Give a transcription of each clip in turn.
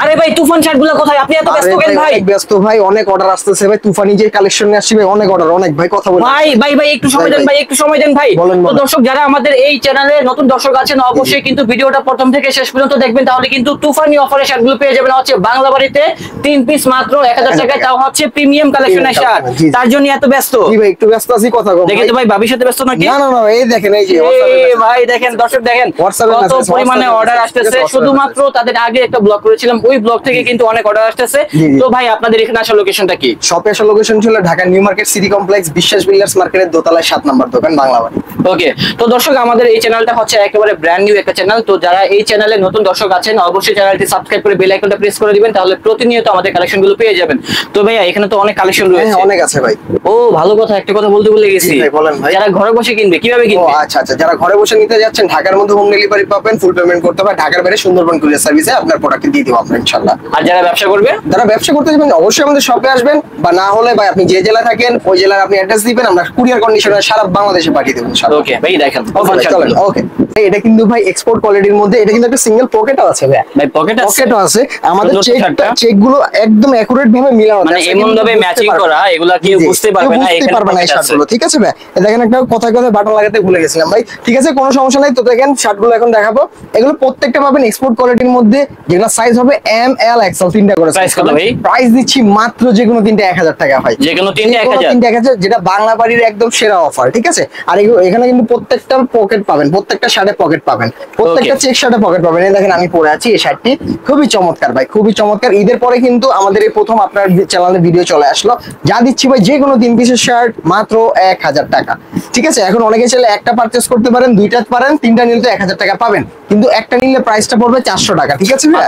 আরে ভাই তুফান শার্টগুলো কোথায়? আপনি এত ব্যস্ত কেন ভাই? ব্যস্ত ভাই, অনেক অর্ডার আসতেছে ভাই। তুফানি যে কালেকশন নিয়ে আসছি ভাই, অনেক অর্ডার, অনেক ভাই। কথা বলি ভাই ভাই ভাই একটু সময় দেন ভাই, একটু সময় দেন ভাই। তো দর্শক যারা আমাদের এই চ্যানেলে নতুন দর্শক আছেন, অবশ্যই কিন্তু ভিডিওটা প্রথম থেকে শেষ পর্যন্ত দেখবেন, তাহলে কিন্তু তুফানি অফারে শার্টগুলো পেয়ে যাবেন হচ্ছে বাংলা বাড়িতে 3 পিস মাত্র 1000 টাকায়, তাও হচ্ছে প্রিমিয়াম কালেকশনের শার্ট। তার জন্য এত ব্যস্ত? জি ভাই একটু ব্যস্ত আছি, কথা কম। দেখেন তো ভাই ভাবির সাথে ব্যস্ত নাকি? না না না, এই দেখেন, এই যে ভাই দেখেন দর্শক, দেখেন কত পরিমাণে অর্ডার আসতেছে। শুধুমাত্র তাদের আগে একটা ব্লগ করেছিলাম, ওই ব্লগ থেকে কিন্তু অনেক অর্ডার আসতেছে। তো ভাই আপনাদের এখানে আসার লোকেশনটা কি? শপে আসার লোকেশন ছিল Dhaka new market city complex, বিশ্বাস বিল্ডার্স মার্কেটের দোতলায় 7 নম্বর দোকান, বাংলা বাড়ি। ওকে, তো দর্শক আমাদের এই চ্যানেলটা হচ্ছে একেবারে ব্র্যান্ড নিউ একটা চ্যানেল। তো যারা এই চ্যানেলে নতুন দর্শক আছেন, অবশ্যই চ্যানেলটি সাবস্ক্রাইব করে বেল আইকনটা প্রেস করে দিবেন, তাহলে প্রতিনিয়ত আমাদের কালেকশনগুলো পেয়ে যাবেন। তো ভাইয়া এখানে তো অনেক কালেকশন রয়েছে। হ্যাঁ অনেক আছে ভাই। ও ভালো কথা, একটা কথা বলতে ভুলে গেছি। বলেন ভাই। যারা ঘরে বসে কিনবে কিভাবে কিনবে? আচ্ছা আচ্ছা, যারা ঘরে বসে নিতে যাচ্ছেন, ঢাকার মধ্যে হোম ডেলিভারি পাবেন, ফুল পেমেন্ট করতে হবে। ঢাকার বাইরে সুন্দরবন কুরিয়ার সার্ভিসে আপনার প্রোডাক্ট দিয়ে দিব আমরা ইনশাআল্লাহ। আর যারা ব্যবসা করবে, যারা ব্যবসা করতে যাবেন, অবশ্যই আমাদের শপে আসবেন, বা না হলে ভাই আপনি যে জেলায় থাকেন ওই জেলার আপনি অ্যাড্রেস দিবেন, আমরা কুরিয়ার কন্ডিশনে সারা বাংলাদেশে পাঠিয়ে দেব ইনশাআল্লাহ। ওকে ভাই দেখেন ওকে। এটা কিন্তু ভাই এক্সপোর্ট কোয়ালিটির মধ্যে, এটা কিন্তু একটা সিঙ্গেল পকেটও আছে ভাই। ভাই পকেটও আছে। আমাদের চেক গুলো একদম একুরেট ভাবে মিলানো, মানে এমন ভাবে ম্যাচিং করা, এগুলা কেউ বুঝতে পারবে না, বুঝতে পারবে না এই শার্টগুলো। ঠিক আছে ভাই, দেখেন একটা কথায় কথায় বাটন লাগাতে ভুলে গেছিলাম ভাই। ঠিক আছে, কোনো সমস্যা নাই। তো দেখেন শার্টগুলো এখন দেখাবো, এগুলো প্রত্যেকটা পাবেন এক্সপোর্ট কোয়ালিটির মধ্যে, যেগুলো সাইজ হবে এম এল এক্সেল, তিনটা করে। প্রাইস কত ভাই? প্রাইস দিচ্ছি মাত্র যে কোনো তিনটা 1000 টাকা ভাই। যে কোনো তিনটা 1000, যেটা বাংলা বাড়ির একদম সেরা অফার। ঠিক আছে, আর এখানে কিন্তু প্রত্যেকটা পকেট পাবেন, প্রত্যেকটা শার্টে পকেট পাবেন, প্রত্যেকটা চেক শার্টে পকেট পাবেন। এই দেখেন আমি পরে আছি এই শার্টটি, খুবই চমৎকার ভাই, খুবই চমৎকার। ঈদের পরে কিন্তু আমাদের এই প্রথম আপনার চ্যানেলে ভিডিও চলে আসলো। যা দিচ্ছি ভাই, যে কোনো 3 পিসের শার্ট মাত্র 1000 টাকা। ঠিক আছে, এখন অনেকে চাইলে একটা পারচেজ করতে পারেন, দুইটা পারেন, তিনটা নিলে তো 1000 টাকা পাবেন, কিন্তু একটা নিলে প্রাইসটা পড়বে 400 টাকা। ঠিক আছে ভাই,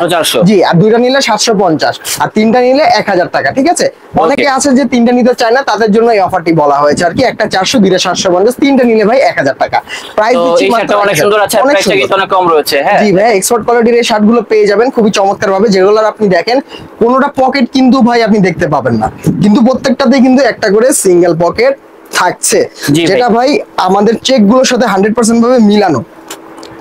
জি। আর দুইটা নিলে 750, আর তিনটা নিলে 1000 টাকা। ঠিক আছে, অনেকে আছে যে তিনটা নিতে চায় না, তাদের জন্য এই অফারটি বলা হয়েছে আর কি। একটা 400, দুইটা 750, তিনটা নিলে ভাই 1000 টাকা প্রাইস দিচ্ছি। অনেক সুন্দর আছে, প্রাইসটা কিন্তু অনেক কম রয়েছে। হ্যাঁ জি ভাই, এক্সপোর্ট কোয়ালিটির এই শার্টগুলো পেয়ে যাবেন খুবই চমৎকার ভাবে, যেগুলো আপনি দেখেন কোনোটা পকেট কিন্তু ভাই আপনি দেখতে পাবেন না, কিন্তু প্রত্যেকটাতে কিন্তু একটা করে সিঙ্গেল পকেট থাকছে, যেটা ভাই আমাদের চেক গুলোর সাথে 100% ভাবে মিলানো।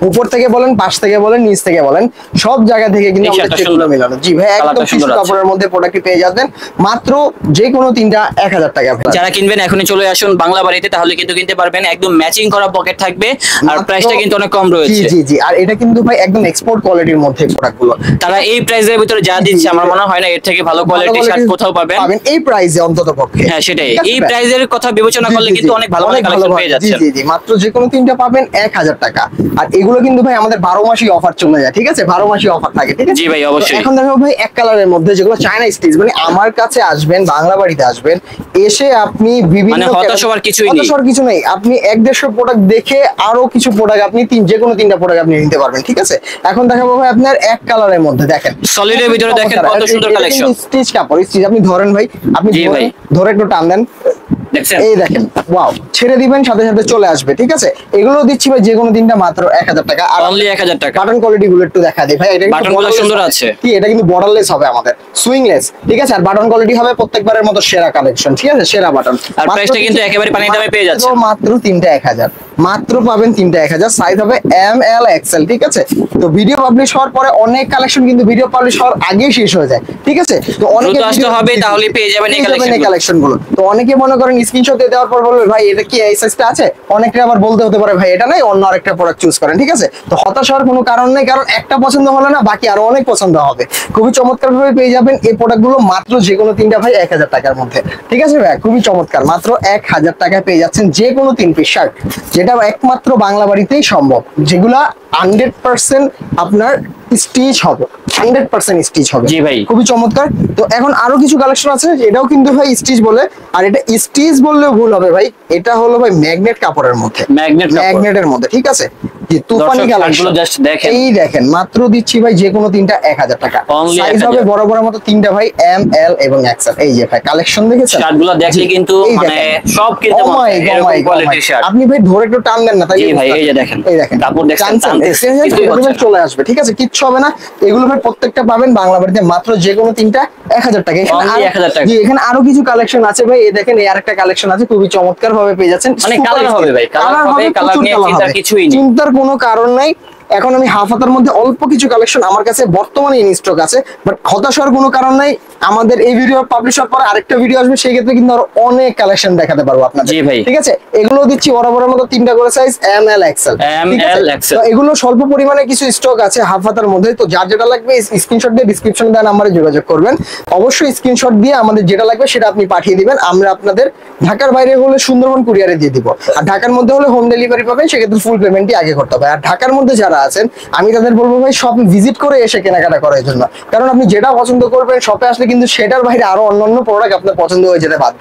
উপর থেকে বলেন, পাশ থেকে বলেন, নিচ থেকে বলেন, সব জায়গা থেকে কিন্তু আমাদের চেকগুলো মেলানো। জি ভাই, একদম টিস্যু কাপড়ের মধ্যে প্রোডাক্ট পেয়ে যাবেন মাত্র যে কোনো তিনটা 1000 টাকা। যারা কিনবেন এখনই চলে আসুন বাংলা বাড়িতে, তাহলে কিন্তু কিনতে পারবেন। একদম ম্যাচিং করা পকেট থাকবে, আর প্রাইসটা কিন্তু অনেক কম রয়েছে। জি জি জি, আর এটা কিন্তু ভাই একদম এক্সপোর্ট কোয়ালিটির মধ্যে প্রোডাক্টগুলো। তারা এই প্রাইসের ভিতরে যা দিচ্ছে, আমার মনে হয় না এর থেকে ভালো কোয়ালিটির শার্ট কোথাও পাবেন এই প্রাইসে অন্তত পক্ষে। হ্যাঁ সেটাই, এই প্রাইসের কথা বিবেচনা করলে কিন্তু অনেক ভালো ভালো কালেকশন পেয়ে যাচ্ছেন। জি জি, মাত্র যে কোনো তিনটা পাবেন 1000 টাকা। আর এগুলো কিন্তু ভাই আমাদের 12 মাসই অফার চলে যায়। ঠিক আছে, 12 মাসই অফার থাকে। ঠিক আছে জি ভাই, অবশ্যই। এখন দেখো ভাই, এক কালারের মধ্যে যেগুলো চায়না স্টিচ, মানে আমার কাছে আসবেন, বাংলা বাড়িতে আসবেন, এসে আপনি বিভিন্ন হতাশ হওয়ার কিছু নেই। আপনি 150 প্রোডাক্ট দেখে আরো কিছু প্রোডাক্ট আপনি যে কোনো তিনটা প্রোডাক্ট আপনি নিতে পারবেন। ঠিক আছে, এখন দেখাবো ভাই আপনার এক কালারের মধ্যে, দেখেন সলিডের ভিতরে দেখেন কত সুন্দর কালেকশন। স্টিচ কাপড়, স্টিচ আপনি ধরেন ভাই, আপনি ধরে একটু টান দেন, এই দেখেন, ওয়াও, ছেড়ে দিবেন সাথে সাথে চলে আসবে। ঠিক আছে, এগুলো দিচ্ছি ভাই যে কোনো তিনটা মাত্র 1000 টাকা। আর অনলি 1000 টাকা। বাটন কোয়ালিটি গুলো একটু দেখা দেই ভাই, এটা বাটনগুলো সুন্দর আছে। কি, এটা কিন্তু বর্ডারলেস হবে আমাদের, সুইংলেস। ঠিক আছে, আর বাটন কোয়ালিটি হবে প্রত্যেকবারের মতো সেরা কালেকশন। ঠিক আছে, সেরা বাটন। আর প্রাইসটা কিন্তু একেবারে পানির দামে পেয়ে যাচ্ছে, মাত্র তিনটা 1000, মাত্র পাবেন তিনটা 1000। সাইজ হবে এম এল এক্সেল। ঠিক আছে, তো ভিডিও পাবলিশ হওয়ার পরে অনেক কালেকশন কিন্তু ভিডিও পাবলিশ হওয়ার আগেই শেষ হয়ে যায়। ঠিক আছে, তো অনেকে আসতে হবে, তাহলে পেয়ে যাবেন এই কালেকশন গুলো। তো অনেকে মনে করেন স্ক্রিনশট দিয়ে দেওয়ার পর বলবে ভাই এটা কি এই সাইজটা আছে, অনেকে আবার বলতে হতে পারে ভাই এটা নাই, অন্য আরেকটা প্রোডাক্ট চুজ করেন। ঠিক আছে, তো হতাশ হওয়ার কোনো কারণ নেই, কারণ একটা পছন্দ হলে না বাকি আরো অনেক পছন্দ হবে। খুবই চমৎকার ভাবে পেয়ে যাবেন এই প্রোডাক্ট গুলো মাত্র যে কোনো তিনটা ভাই 1000 টাকার মধ্যে। ঠিক আছে ভাই, খুবই চমৎকার, মাত্র 1000 টাকায় পেয়ে যাচ্ছেন যে কোনো 3 পিস শার্ট, যেটা একমাত্র বাংলা বাড়িতেই সম্ভব, যেগুলা 100% আপনার স্টিচ হবে, 100% স্টিচ হবে। জি ভাই, খুবই চমৎকার। তো এখন আরো কিছু কালেকশন আছে, এটাও কিন্তু ভাই স্টিচ বলে, আর এটা স্টিচ বললেও ভুল হবে ভাই, এটা হলো ভাই ম্যাগনেট কাপড়ের মধ্যে, ম্যাগনেটের মধ্যে। ঠিক আছে, যে তুফানি কালেকশন জাস্ট দেখেন, এই দেখেন, মাত্র দিচ্ছি ভাই যে কোনো তিনটা 1000 টাকা। সাইজ হবে বড় বড় মতো তিনটা ভাই, এম এল এবং এক্সেল। এই যে ভাই কালেকশন দেখেছেন, শার্টগুলো দেখলে কিন্তু মানে সব কিনতে মন চায়, এরকম কোয়ালিটির শার্ট। আপনি ভাই ধরে একটু টান দেন না, তাই ভাই এই যে দেখেন, এই দেখেন কাপড় দেখেন, চলে আসবে। ঠিক আছে, কিচ্ছু হবে না, এগুলো ভাই প্রত্যেকটা পাবেন বাংলা বাড়িতে মাত্র যে কোনো তিনটা 1000 টাকা। এখানে আরো কিছু কালেকশন আছে ভাই, এই দেখেন, এই আরেকটা কালেকশন আছে, খুবই চমৎকার ভাবে পেয়ে যাচ্ছেন। মানে কালার হবে ভাই, কালার হবে, কালার নিয়ে চিন্তার কিছুই নেই, চিন্তার কোনো কারণ নাই। এখন আমি হাফ হাতার মধ্যে অল্প কিছু কালেকশন আমার কাছে বর্তমানে ইন স্টক আছে, বাট হতাশ হওয়ার কোনো কারণ নাই। আমাদের এই ভিডিও পাবলিশ হওয়ার পরে আরেকটা ভিডিও আসবে, সেই ক্ষেত্রে কিন্তু আরো অনেক কালেকশন দেখাতে পারবো আপনাদের। জি ভাই, ঠিক আছে, এগুলো দিচ্ছি বরাবরের মতো 3টা করে সাইজ, এম এল এক্সেল। তো এগুলো স্বল্প পরিমাণে কিছু স্টক আছে হাফ হাতার মধ্যে, তো যার যেটা লাগবে স্ক্রিনশট দিয়ে ডিসক্রিপশনে দেওয়া নাম্বারে যোগাযোগ করবেন। অবশ্যই স্ক্রিনশট দিয়ে আমাদের যেটা লাগবে সেটা আপনি পাঠিয়ে দিবেন, আমরা আপনাদের ঢাকার বাইরে হলে সুন্দরবন কুরিয়ারে দিয়ে দিব, আর ঢাকার মধ্যে হলে হোম ডেলিভারি পাবেন, সেক্ষেত্রে ফুল পেমেন্টই আগে করতে হবে। আর ঢাকার মধ্যে যারা আছেন আমি তাদের বলবো ভাই শপ ভিজিট করে এসে কেনাকাটা করার জন্য, কারণ আপনি যেটা পছন্দ করবেন শপে আসলে কিন্তু সেটার বাইরে আরো অন্যান্য প্রোডাক্ট আপনার পছন্দ হয়ে যেতে বাধ্য।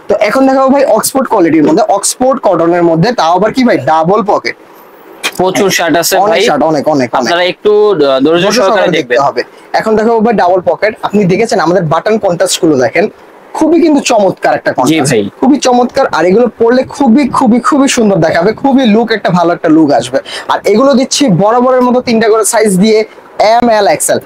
তো এখন দেখাবো ভাই অক্সফোর্ড কোয়ালিটির মধ্যে, অক্সফোর্ড কটনের মধ্যে, তাও আবার কি ভাই ডাবল পকেট। প্রচুর শার্ট আছে ভাই, শার্ট অনেক অনেক আপনারা একটু ধৈর্য সহকারে দেখবেন হবে। এখন দেখাবো ভাই ডাবল পকেট, আপনি দেখেছেন আমাদের বাটন কন্ট্রাস্ট গুলো দেখেন, খুবই কিন্তু চমৎকার একটা কন্ট্রাস্ট, খুবই চমৎকার। আর এগুলো পরলে খুবই খুবই খুবই সুন্দর দেখাবে, খুবই লুক একটা ভালো একটা লুক আসবে। আর এগুলো দিচ্ছি বরাবরের মতো 3টা করে সাইজ দিয়ে, M L XL,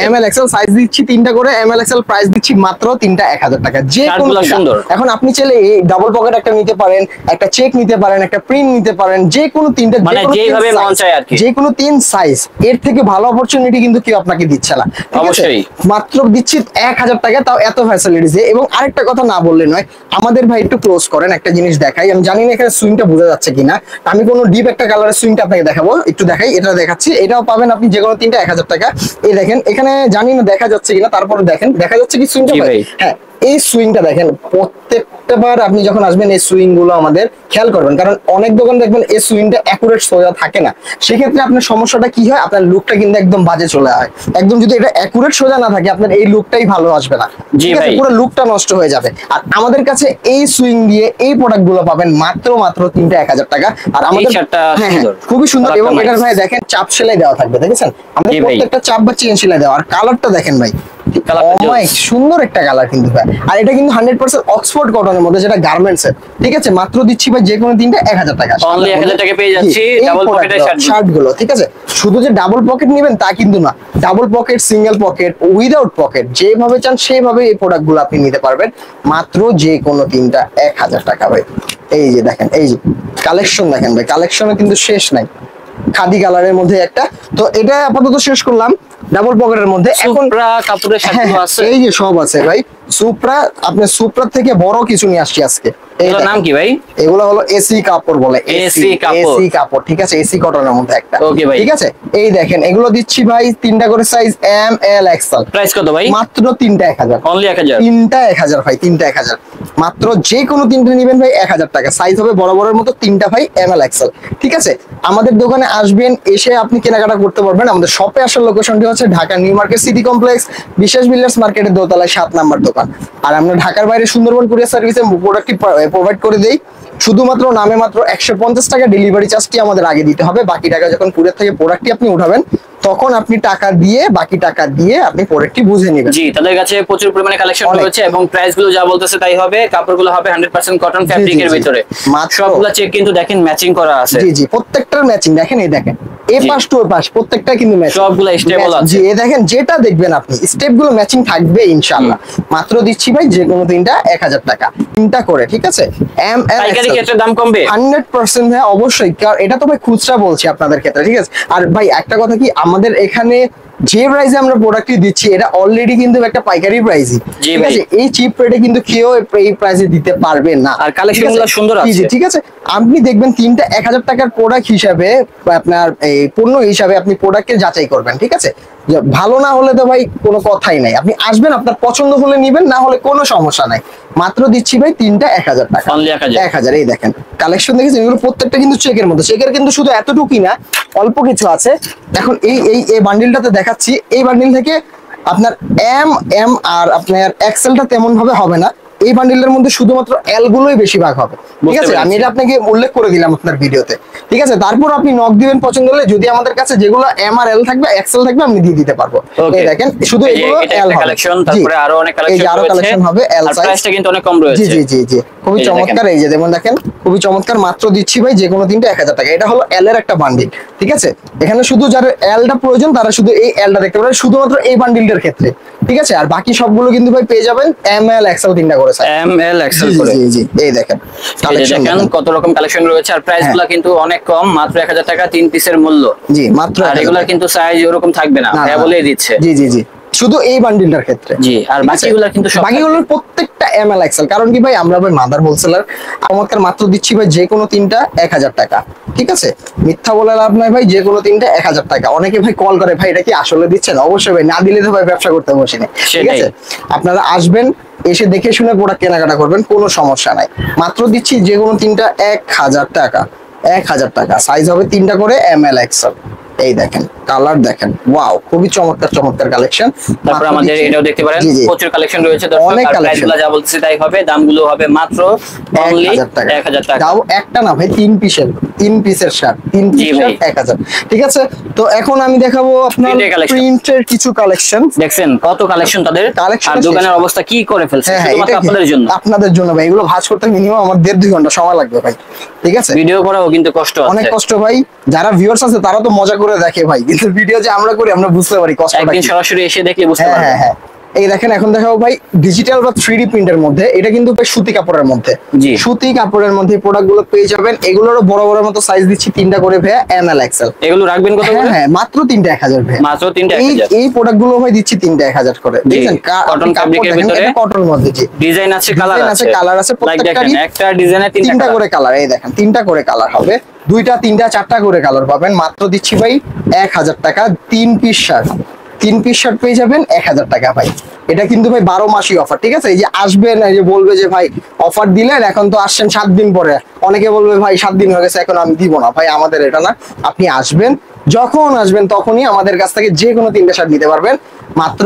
M L XL size দিচ্ছি 3টা করে, এম এল এক্সেল প্রাইস দিচ্ছি মাত্র 3টা 1000 টাকা। যে কোনো সুন্দর। এখন আপনি চাইলে এই ডাবল পকেট একটা নিতে পারেন, একটা চেক নিতে পারেন, একটা প্রিন্ট নিতে পারেন, যে কোনো 3টা, মানে যেভাবে মন চায় আর কি, যে কোনো 3 সাইজ। এর থেকে ভালো অপরচুনিটি কিন্তু কেউ আপনাকে দিচ্ছে না। অবশ্যই মাত্র দিচ্ছি 1000 টাকা, তাও এত ফ্যাসিলিটিস। এবং আরেকটা কথা না বললে নয়, আমাদের ভাই একটু ক্লোজ করেন, একটা জিনিস দেখাই। আমি জানি না এখানে সুইংটা বোঝা যাচ্ছে কিনা, আমি কোনো ডিপ একটা কালারের সুইংটা আপনাকে দেখাবো, একটু দেখাই। এটা দেখাচ্ছি, এটাও পাবেন আপনি যে কোনো 3টা 1000 টাকা। এই দেখেন, এখানে জানি না দেখা যাচ্ছে কিনা, তারপরে দেখেন দেখা যাচ্ছে কি সুইংটা ভাই? হ্যাঁ, এই সুইংটা দেখেন, প্রত্যেকটা বার আপনি যখন আসবেন এই সুইং গুলো আমাদের খেয়াল করবেন, কারণ অনেক দোকান দেখবেন এই সুইংটা অ্যাকুরেট সোজা থাকে না। সেক্ষেত্রে আপনার সমস্যাটা কি হয়, আপনার লুকটা কিন্তু একদম বাজে চলে হয়। একদম যদি এটা অ্যাকুরেট সোজা না থাকে, আপনার এই লুকটাই ভালো আসবে না, ঠিক আছে, পুরো লুকটা নষ্ট হয়ে যাবে। আর আমাদের কাছে এই সুইং দিয়ে এই প্রোডাক্ট গুলো পাবেন মাত্র 3টা 1000 টাকা। আর আমাদের খুবই সুন্দর, এবং এটার ভাই দেখেন চাপ সেলাই দেওয়া থাকবে, দেখেছেন আমাদের প্রত্যেকটা চাপ বা চেন সেলাই দেওয়া। আর কালারটা দেখেন ভাই, সুন্দর একটা কালার কিন্তু ভাই। আর এটা কিন্তু 100% অক্সফোর্ড কটনের মধ্যে, যেটা গার্মেন্টস এর। ঠিক আছে, মাত্র দিচ্ছি ভাই যে কোনো 3টা 1000 টাকা, অনলি 1000 টাকা পেয়ে যাচ্ছি ডাবল পকেটের শার্ট গুলো। ঠিক আছে, শুধু যে ডাবল পকেট নেবেন তা কিন্তু না, double pocket, single pocket, without pocket, যেভাবে চান সেভাবে এই প্রোডাক্ট গুলো আপনি নিতে পারবেন মাত্র যে কোনো 3টা 1000 টাকা ভাই। এই যে দেখেন, এই যে কালেকশন দেখেন ভাই, কালেকশনে কিন্তু শেষ নাই। খাদি কালারের মধ্যে একটা, তো এটা আপাতত শেষ করলাম ডাবল পকেটের মধ্যে। এখন কাপড়ের শাড়িগুলো আছে, এই যে সব আছে ভাই। সুপ্রা, আপনি সুপ্রা থেকে বড় কিছু নিয়ে আসছি আজকে। এগুলোর নাম কি ভাই? এগুলো হলো এসি কাপড় বলে, এসি কাপড়। ঠিক আছে, এসি কটনের মধ্যে একটা। ওকে ভাই, ঠিক আছে, এই দেখেন এগুলো দিচ্ছি ভাই 3টা করে size, M L XL. Price কত ভাই? মাত্র 3টা 1000, অনলি 1000, 3টা 1000 ভাই, 3টা 1000 মাত্র। যে কোনো 3টে নেবেন ভাই 1000 টাকা, সাইজ হবে বরাবরের মতো 3টা ভাই, এম এল এক্সেল। ঠিক আছে, আমাদের দোকানে আসবেন, এসে আপনি কেনাকাটা করতে পারবেন। আমাদের শপে আসার লোকেশনটি হচ্ছে Dhaka new market city complex, বিশ্বাস বিল্ডার্স মার্কেটের দোতলায় 7 নাম্বার দোকান। আর আমরা ঢাকার বাইরে সুন্দরবন কুরিয়ার সার্ভিসে প্রোডাক্টটি প্রোভাইড করে দেই। শুধুমাত্র নামে মাত্র 150 টাকা ডেলিভারি চার্জটি আমাদের আগে দিতে হবে, বাকি টাকা যখন কুরিয়ার থেকে প্রোডাক্টটি আপনি উঠাবেন তখন আপনি টাকা দিয়ে, বাকি টাকা দিয়ে আপনি প্রোডাক্টটি বুঝে নেবেন। জি, তাদের কাছে প্রচুর পরিমাণে কালেকশন রয়েছে, এবং প্রাইস গুলো যা বলতেছে তাই হবে। কাপড়গুলো হবে 100% কটন ফ্যাব্রিকের ভিতরে, সবগুলো চেক কিন্তু দেখেন ম্যাচিং করা আছে। জি জি, প্রত্যেকটার ম্যাচিং দেখেন, এই দেখেন এ পাশ টু পাশ প্রত্যেকটা কিন্তু ম্যাচিং, সবগুলো স্টেবল আছে। জি, এই দেখেন যেটা দেখবেন আপনি স্টেপ গুলো ম্যাচিং থাকবে ইনশাআল্লাহ। মাত্র দিচ্ছি ভাই যে কোনো 3টা 1000 টাকা, 3টা করে। ঠিক আছে, এম এল পাইকারি ক্ষেত্রে দাম কমবে 100% ভাই, অবশ্যই, কারণ এটা তো ভাই খুচরা বলছি আপনাদের ক্ষেত্রে। ঠিক আছে, আর ভাই একটা কথা কি, আমাদের এখানে যে প্রাইসে আমরা প্রোডাক্টটি দিচ্ছি এটা অলরেডি কিন্তু একটা পাইকারি প্রাইসই। ঠিক আছে, এই চিপ রেটে কিন্তু কেউ এই প্রাইসে দিতে পারবে না। আর কালেকশনগুলো সুন্দর আছে। ঠিক আছে, আপনি দেখবেন 3টা 1000 টাকার প্রোডাক্ট হিসাবে, আপনার এই পণ্য হিসাবে আপনি প্রোডাক্টকে যাচাই করবেন। ঠিক আছে, ভালো না হলে তো ভাই কোনো কথাই নাই, আপনি আসবেন, আপনার পছন্দ হলে নিবেন, না হলে কোনো সমস্যা নাই। মাত্র দিচ্ছি ভাই 3টা 1000 টাকা, 1000। এই দেখেন কালেকশন দেখেছেন, এগুলো প্রত্যেকটা কিন্তু চেকের মধ্যে, চেকের কিন্তু শুধু এতটুকুই না, অল্প কিছু আছে। এখন এই বান্ডিলটাতে দেখাচ্ছি, এই বান্ডিল থেকে আপনার এম আর আপনার এক্সেলটা তেমন ভাবে হবে না, এই বান্ডিলের মধ্যে শুধুমাত্র এল গুলোই বেশিরভাগ হবে। ঠিক আছে, আমি এটা আপনাকে উল্লেখ করে দিলাম আপনার ভিডিওতে। ঠিক আছে, তারপর আপনি নক দিবেন পছন্দ হলে, যদি আমাদের কাছে যেগুলো এম আর এল থাকবে, এক্সেল থাকবে, আমি দিয়ে দিতে পারবো। এই দেখেন শুধু এগুলো এল কালেকশন, তারপরে আরো অনেক কালেকশন হবে এল সাইজ, প্রাইসটা কিন্তু অনেক কম রয়েছে। জি জি জি জি, খুবই চমৎকার। এই যে যেমন দেখেন খুবই চমৎকার, মাত্র দিচ্ছি ভাই যে কোনো 3টা 1000 টাকা। এটা হলো এল এর একটা বান্ডিল। ঠিক আছে, এখানে শুধু যারা এলটা প্রয়োজন তারা শুধু এই এলটা দেখতে পারে, শুধুমাত্র এই বান্ডিলটার ক্ষেত্রে। ঠিক আছে, আর বাকি সবগুলো কিন্তু ভাই পেয়ে যাবেন এম এল এক্সেল তিনটা করে সাইজ। এম এল এক্সেল করে। জি জি, এই দেখেন কালেকশন দেখেন কত রকম কালেকশন রয়েছে, আর প্রাইস গুলো কিন্তু অনেক কম, মাত্র 1000 টাকা 3 পিসের মূল্য। জি মাত্র। আর এগুলা কিন্তু সাইজ ওরকম থাকবে না, ভাইয়া বলেই দিচ্ছে। জি জি জি, শুধু এই বান্ডিলটার ক্ষেত্রে। জি, আর বাকিগুলো কিন্তু সব বাকিগুলোর প্রত্যেকটা এম এল এক্সেল। কারণ কি ভাই, আমরা ভাই মাদার হোলসেলার, আমাদের মাত্র দিচ্ছি ভাই যে কোনো তিনটা 1000 টাকা। ঠিক আছে, মিথ্যা বলে লাভ নাই ভাই, যে কোনো তিনটা 1000 টাকা। অনেকে ভাই কল করে, ভাই এটা কি আসলে দিচ্ছেন? অবশ্যই ভাই, না দিলে তো ভাই ব্যবসা করতে বসে নেই। ঠিক আছে, আপনারা আসবেন, এসে দেখে শুনে প্রোডাক্ট কেনাকাটা করবেন, কোনো সমস্যা নাই। মাত্র দিচ্ছি যে কোনো তিনটা 1000 টাকা। 1000 টাকা, সাইজ হবে তিনটা করে এম এল এক্সেল। এই দেখেন কালার দেখেন, ওয়াও, খুবই চমৎকার চমৎকার কালেকশন। তারপর আমাদের এটাও দেখতে পারেন, প্রচুর কালেকশন রয়েছে দর্শক। অনেক আর কালেকশন, প্রাইসগুলো যা বলতেছি তাই হবে, দামগুলো হবে মাত্র অনলি 1000 টাকা। দাও একটা না ভাই, তিন পিসের শার্ট, তিন পিস শার্ট 1000। ঠিক আছে, তো এখন আমি দেখাবো আপনার প্রিন্টের কিছু কালেকশন। দেখছেন কত কালেকশন তাদের, কালেকশন। আর দোকানের অবস্থা কি করে ফেলছে শুধুমাত্র আপনাদের জন্য। আপনাদের জন্য ভাই, এগুলো ভাঁজ করতে মিনিমাম আমার 1.5-2 ঘন্টা সময় লাগবে ভাই। ঠিক আছে, ভিডিও করাও কিন্তু কষ্ট আছে, অনেক কষ্ট ভাই। যারা ভিউয়ার্স আছে তারা তো মজা করে দেখে ভাই, কিন্তু ভিডিও যে আমরা করি আমরা বুঝতে পারি কষ্টটা। একদিন সরাসরি এসে দেখলে বুঝতে পারবেন। হ্যাঁ হ্যাঁ, এই দেখেন এখন দেখাবো ভাই ডিজিটাল বা 3D প্রিন্টের মধ্যে। এটা কিন্তু ভাই সুতি কাপড়ের মধ্যে, সুতি কাপড়ের মধ্যে প্রোডাক্ট গুলো পেয়ে যাবেন। এগুলোরও বড় বড় মতো সাইজ দিচ্ছি তিনটা করে ভাই এম এল এক্সেল। এগুলো রাখবেন কত করে? হ্যাঁ মাত্র তিনটা 1000 ভাই, মাত্র তিনটা 1000। এই প্রোডাক্ট গুলো ভাই দিচ্ছি তিনটা 1000 করে। দেখেন কটন ফ্যাব্রিকের ভিতরে, কটন মধ্যে জি ডিজাইন আছে, কালার আছে, প্রত্যেকটারই একটা ডিজাইনে তিনটা করে কালার। এই দেখেন তিনটা করে কালার হবে, দুইটা তিনটা চারটা করে কালার পাবেন। মাত্র দিচ্ছি ভাই 1000 টাকা, 3 পিস শার্ট। 3 পিস শার্ট পেয়ে যাবেন 1000 টাকা ভাই। এটা কিন্তু ভাই 12 মাসই অফার। ঠিক আছে, এই যে আসবেন, এই যে বলবে যে ভাই অফার দিলেন, এখন তো আসছেন 7 দিন পরে, অনেকে বলবে ভাই 7 দিন হয়ে গেছে এখন আমি দিব না। ভাই আমাদের এটা না, আপনি আসবেন, যখন আসবেন তখনই আমাদের কাছ থেকে যে কোনো তিনটা শার্ট নিতে পারবেন মাত্র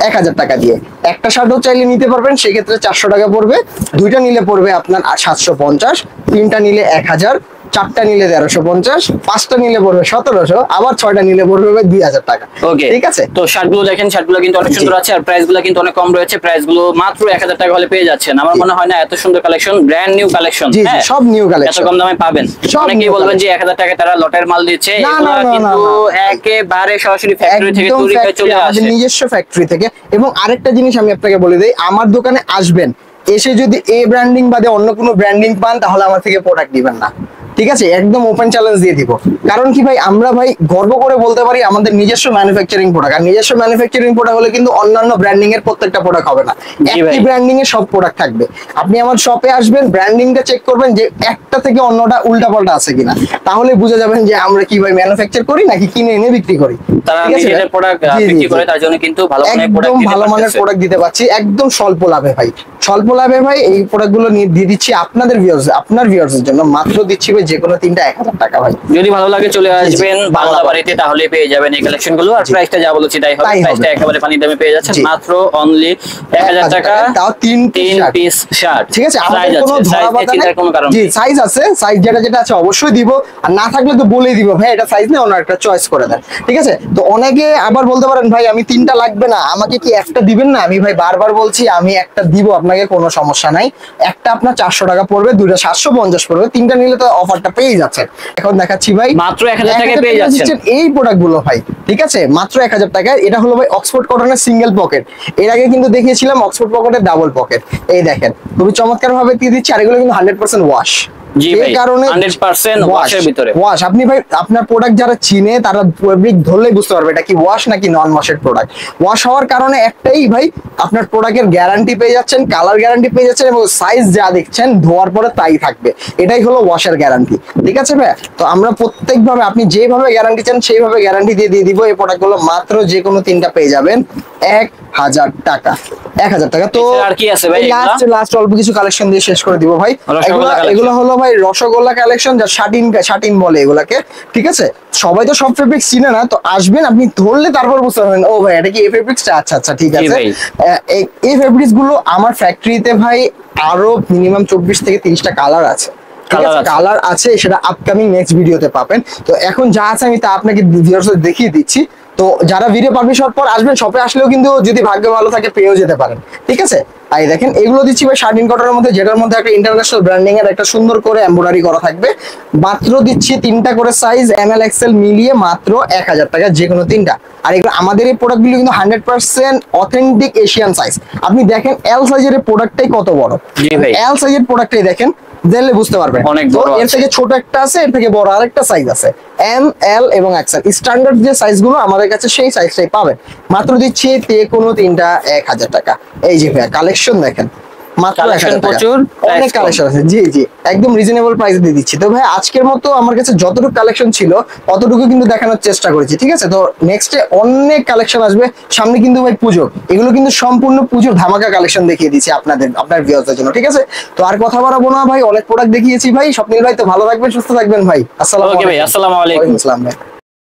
1000 টাকা দিয়ে। একটা শার্টও চাইলে নিতে পারবেন, সেক্ষেত্রে 400 টাকা পড়বে। দুইটা নিলে পড়বে আপনার 750, তিনটা নিলে 1000, চারটা নিলে 1350, পাঁচটা নিলে পড়বে 1700, আবার 6টা নিলে পড়বে 2000 টাকা। ওকে, ঠিক আছে। তো শার্টগুলো দেখেন, শার্টগুলো কিন্তু অনেক সুন্দর আছে, আর প্রাইসগুলো কিন্তু অনেক কম রয়েছে। প্রাইসগুলো মাত্র 1000 টাকা হলে পেয়ে যাচ্ছেন। আমার মনে হয় না এত সুন্দর কালেকশন, ব্র্যান্ড নিউ কালেকশন, হ্যাঁ সব নিউ কালেকশন, এত কম দামে পাবেন। অনেকেই বলবেন যে 1000 টাকায় তারা লটের মাল দিচ্ছে, এগুলো কিন্তু একেবারে সরাসরি ফ্যাক্টরি থেকে তৈরি হয়ে চলে আসে, নিজস্ব ফ্যাক্টরি থেকে। এবং আরেকটা জিনিস আমি আপনাকে বলে দেই, আমার দোকানে আসবেন, এসে যদি এই ব্র্যান্ডিং বাদে অন্য কোনো ব্র্যান্ডিং পান তাহলে আমার থেকে প্রোডাক্ট নেবেন না। ঠিক আছে, একদম ওপেন চ্যালেঞ্জ দিয়ে দিব। কারণ কি ভাই, আমরা ভাই গর্ব করে বলতে পারি আমাদের নিজস্ব ম্যানুফ্যাকচারিং প্রোডাক্ট। আর নিজস্ব ম্যানুফ্যাকচারিং প্রোডাক্ট হলে কিন্তু অন্যান্য ব্র্যান্ডিং এর প্রত্যেকটা প্রোডাক্ট হবে না, একই ব্র্যান্ডিং এর সব প্রোডাক্ট থাকবে। আপনি আমার শপে আসবেন, ব্র্যান্ডিংটা চেক করবেন যে একটা থেকে অন্যটা উল্টাপাল্টা আছে কিনা, তাহলে বুঝে যাবেন যে আমরা কি ভাই ম্যানুফ্যাকচার করি নাকি কিনে এনে বিক্রি করি। তারা নিজেদের প্রোডাক্ট বিক্রি করে, তার জন্য কিন্তু ভালো মানের প্রোডাক্ট দিতে পারছি একদম স্বল্প লাভে ভাই। স্বল্প লাভে ভাই এই প্রোডাক্টগুলো দিয়ে দিচ্ছি আপনাদের ভিউয়ার্স, আপনার ভিউয়ার্সের জন্য। মাত্র দিচ্ছি ভাই যে কোনো তিনটা 1000 টাকা ভাই। যদি ভালো লাগে চলে আসবেন বাংলা বাড়িতে, তাহলে পেয়ে যাবেন এই কালেকশনগুলো। আর প্রাইসটা যা বলেছি তাই হবে, প্রাইসটা একেবারে পানি দামে পেয়ে যাচ্ছেন, মাত্র অনলি 1000 টাকা, তাও 3 পিস শার্ট। ঠিক আছে, আমাদের কোনো ধরাবাঁধা নেই, কোনো কারণ জি সাইজ আছে, সাইজ যেটা আছে অবশ্যই দিব, আর না থাকলে তো বলেই দিব ভাই এটা সাইজ নেই, অন্য একটা চয়েস করে দেন। ঠিক আছে, তো অনেকে আবার বলতে পারেন ভাই আমি তিনটা লাগবে না, আমাকে কি একটা দিবেন না? আমি ভাই বারবার বলছি আমি একটা দিব আপনাকে, কোনো সমস্যা নাই। একটা আপনার 400 টাকা পড়বে, দুইটা 750 পড়বে, তিনটা নিলে তো অফারটা পেয়ে যাচ্ছে। এখন দেখাচ্ছি ভাই মাত্র 1000 টাকায় পেয়ে যাচ্ছেন এই প্রোডাক্টগুলো ভাই। ঠিক আছে, মাত্র 1000 টাকায়। এটা হলো ভাই অক্সফোর্ড কটনের সিঙ্গেল পকেট। এর আগে কিন্তু দেখিয়েছিলাম অক্সফোর্ড পকেটের ডাবল পকেট। এই দেখেন খুবই চমৎকার ভাবে দিয়ে দিচ্ছি, আর এগুলো কিন্তু 100% ওয়াশ। জি ভাই, 100% ওয়াশের ভিতরে ওয়াশ। আপনি ভাই আপনার প্রোডাক্ট যারা চিনে তারা ফেব্রিক ধরলেই বুঝতে পারবে এটা কি ওয়াশ নাকি নন ওয়াশের প্রোডাক্ট। ওয়াশ হওয়ার কারণে একটাই ভাই, আপনার প্রোডাক্টের গ্যারান্টি পেয়ে যাচ্ছেন, কালার গ্যারান্টি পেয়ে যাচ্ছেন, এবং সাইজ যা দেখছেন ধোয়ার পরে তাই থাকবে। এটাই হলো ওয়াশের গ্যারান্টি। ঠিক আছে ভাই, তো আমরা প্রত্যেকভাবে আপনি যেভাবে গ্যারান্টি চান সেইভাবে গ্যারান্টি দিয়ে দিব। এই প্রোডাক্টগুলো মাত্র যে কোনো তিনটা পেয়ে যাবেন 1000 টাকা। 1000 টাকা। তো আর কি আছে ভাই, লাস্ট অল্প কিছু কালেকশন দিয়ে শেষ করে দিব ভাই। এগুলো হলো ভাই রসগোল্লা কালেকশন, যা শাটিন বলে এগুলাকে। ঠিক আছে, সবাই তো সব ফেব্রিক্স চিনে না, তো আসবেন আপনি ধরলে তারপর বুঝতে পারবেন ও ভাই এটা কি এই ফেব্রিক্সটা। আচ্ছা আচ্ছা ঠিক আছে। এই ফেব্রিক্স গুলো আমার ফ্যাক্টরিতে ভাই আরো মিনিমাম 24 থেকে 30টা কালার আছে। কালার আছে, সেটা আপকামিং নেক্সট ভিডিওতে পাবেন। তো এখন যা আছে আমি তা আপনাকে ভিউয়ার্সদের দেখিয়ে দিচ্ছি। তো যারা ভিডিও পাবলিশ হওয়ার পর আসবেন, শপে আসলেও কিন্তু যদি ভাগ্য ভালো থাকে পেয়েও যেতে পারেন। ঠিক আছে, আর এই দেখেন এগুলো দিচ্ছি ভাই শার্টিন কটনের মধ্যে, যেটার মধ্যে একটা ইন্টারন্যাশনাল ব্র্যান্ডিং এর একটা সুন্দর করে এমব্রয়ডারি করা থাকবে। মাত্র দিচ্ছি 3টা করে সাইজ ML XL মিলিয়ে মাত্র 1000 টাকা যে কোনো 3টা। আর এগুলো আমাদের এই প্রোডাক্টগুলো কিন্তু 100% অথেন্টিক এশিয়ান সাইজ। আপনি দেখেন এল সাইজের প্রোডাক্টটাই কত বড়, জি ভাই এল সাইজের প্রোডাক্টটাই দেখেন, দেখলে বুঝতে পারবেন অনেক তো বড় এর আছে। থেকে ছোট একটা আছে, এর থেকে বড় আরেকটা সাইজ আছে, এম এল এবং এক্সেল। স্ট্যান্ডার্ড যে সাইজগুলো আমাদের কাছে সেই সাইজটাই পাবেন। মাত্র দিচ্ছি তে কোনো 3টা 1000 টাকা। এই যে ভাইয়া কালেকশন দেখেন, মাত্র 1000 কালেকশন টাকা। প্রচুর, অনেক price কম। কালেকশন আছে, জি জি একদম রিজনেবল প্রাইস দিয়ে দিচ্ছি। তো ভাই আজকের মতো আমার কাছে যতটুকু কালেকশন ছিল অতটুকু কিন্তু দেখানোর চেষ্টা করেছি, ঠিক আছে। তো নেক্সটে অনেক কালেকশন আসবে সামনে, কিন্তু ভাই পুজো, এগুলো কিন্তু সম্পূর্ণ পুজোর ধামাকা কালেকশন দেখিয়ে দিচ্ছি আপনার ভিউয়ারদের জন্য, ঠিক আছে। তো আর কথা বাড়াবো না ভাই, অনেক প্রোডাক্ট দেখিয়েছি ভাই। স্বপ্নিল ভাই তো ভালো থাকবেন, সুস্থ থাকবেন ভাই। আসসালামু ওকে ভাই, আলাইকুম। আসসালামু আলাইকুম। ওয়ালাইকুম আসসালাম ভাই।